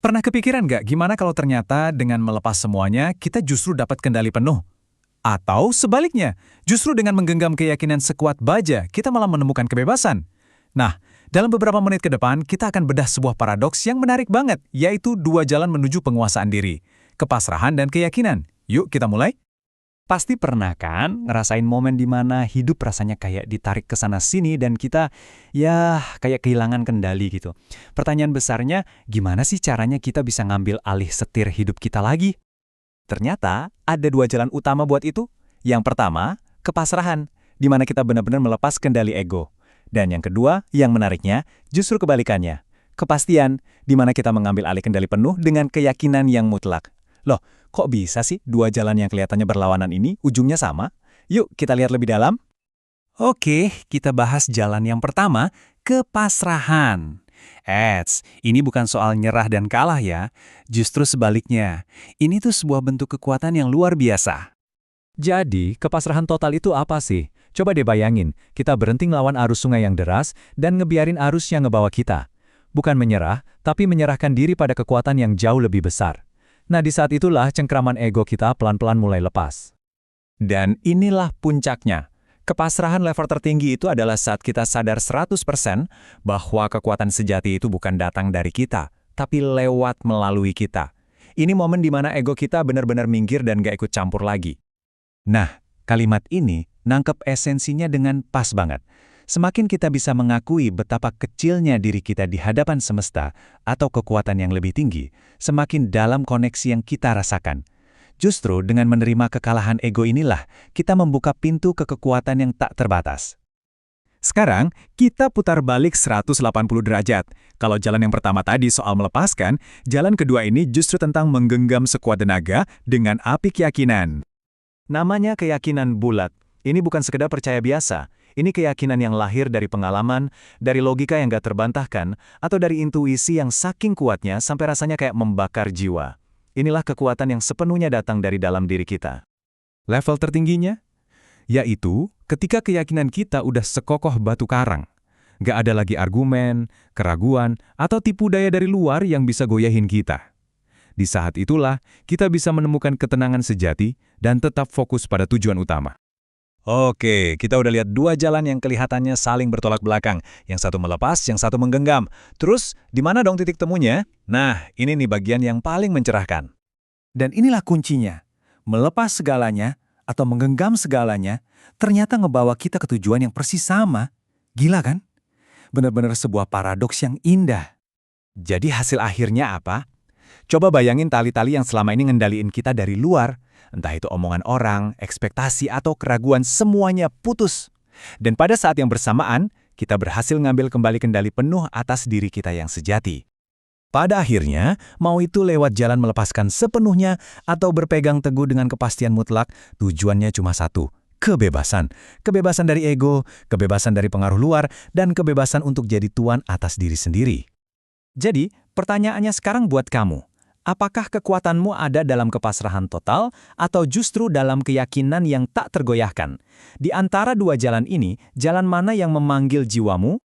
Pernah kepikiran nggak gimana kalau ternyata dengan melepas semuanya, kita justru dapat kendali penuh? Atau sebaliknya, justru dengan menggenggam keyakinan sekuat baja, kita malah menemukan kebebasan? Nah, dalam beberapa menit ke depan, kita akan bedah sebuah paradoks yang menarik banget, yaitu dua jalan menuju penguasaan diri. Kepasrahan dan keyakinan. Yuk kita mulai. Pasti pernah kan ngerasain momen di mana hidup rasanya kayak ditarik ke sana-sini dan kita kayak kehilangan kendali gitu. Pertanyaan besarnya, gimana sih caranya kita bisa ngambil alih setir hidup kita lagi? Ternyata ada dua jalan utama buat itu. Yang pertama, kepasrahan, di mana kita benar-benar melepas kendali ego. Dan yang kedua, yang menariknya, justru kebalikannya. Kepastian, di mana kita mengambil alih kendali penuh dengan keyakinan yang mutlak. Loh, kok bisa sih dua jalan yang kelihatannya berlawanan ini ujungnya sama? Yuk kita lihat lebih dalam. Oke, kita bahas jalan yang pertama, kepasrahan. Ini bukan soal nyerah dan kalah ya. Justru sebaliknya, ini tuh sebuah bentuk kekuatan yang luar biasa. Jadi, kepasrahan total itu apa sih? Coba deh bayangin, kita berhenti ngelawan arus sungai yang deras dan ngebiarin arus yang ngebawa kita. Bukan menyerah, tapi menyerahkan diri pada kekuatan yang jauh lebih besar. Nah, di saat itulah cengkraman ego kita pelan-pelan mulai lepas. Dan inilah puncaknya. Kepasrahan level tertinggi itu adalah saat kita sadar 100% bahwa kekuatan sejati itu bukan datang dari kita, tapi lewat melalui kita. Ini momen di mana ego kita benar-benar minggir dan gak ikut campur lagi. Nah, kalimat ini nangkep esensinya dengan pas banget. Semakin kita bisa mengakui betapa kecilnya diri kita di hadapan semesta atau kekuatan yang lebih tinggi, semakin dalam koneksi yang kita rasakan. Justru dengan menerima kekalahan ego inilah, kita membuka pintu ke kekuatan yang tak terbatas. Sekarang, kita putar balik 180 derajat. Kalau jalan yang pertama tadi soal melepaskan, jalan kedua ini justru tentang menggenggam sekuat tenaga dengan api keyakinan. Namanya keyakinan bulat. Ini bukan sekedar percaya biasa. Ini keyakinan yang lahir dari pengalaman, dari logika yang gak terbantahkan, atau dari intuisi yang saking kuatnya sampai rasanya kayak membakar jiwa. Inilah kekuatan yang sepenuhnya datang dari dalam diri kita. Level tertingginya? Yaitu ketika keyakinan kita udah sekokoh batu karang. Gak ada lagi argumen, keraguan, atau tipu daya dari luar yang bisa goyahin kita. Di saat itulah, kita bisa menemukan ketenangan sejati dan tetap fokus pada tujuan utama. Oke, kita udah lihat dua jalan yang kelihatannya saling bertolak belakang. Yang satu melepas, yang satu menggenggam. Terus, di mana dong titik temunya? Nah, ini nih bagian yang paling mencerahkan. Dan inilah kuncinya. Melepas segalanya, atau menggenggam segalanya, ternyata ngebawa kita ke tujuan yang persis sama. Gila kan? Benar-benar sebuah paradoks yang indah. Jadi hasil akhirnya apa? Coba bayangin tali-tali yang selama ini ngendaliin kita dari luar. Entah itu omongan orang, ekspektasi, atau keraguan, semuanya putus. Dan pada saat yang bersamaan, kita berhasil ngambil kembali kendali penuh atas diri kita yang sejati. Pada akhirnya, mau itu lewat jalan melepaskan sepenuhnya atau berpegang teguh dengan kepastian mutlak, tujuannya cuma satu, kebebasan. Kebebasan dari ego, kebebasan dari pengaruh luar, dan kebebasan untuk jadi tuan atas diri sendiri. Jadi, pertanyaannya sekarang buat kamu. Apakah kekuatanmu ada dalam kepasrahan total atau justru dalam keyakinan yang tak tergoyahkan? Di antara dua jalan ini, jalan mana yang memanggil jiwamu?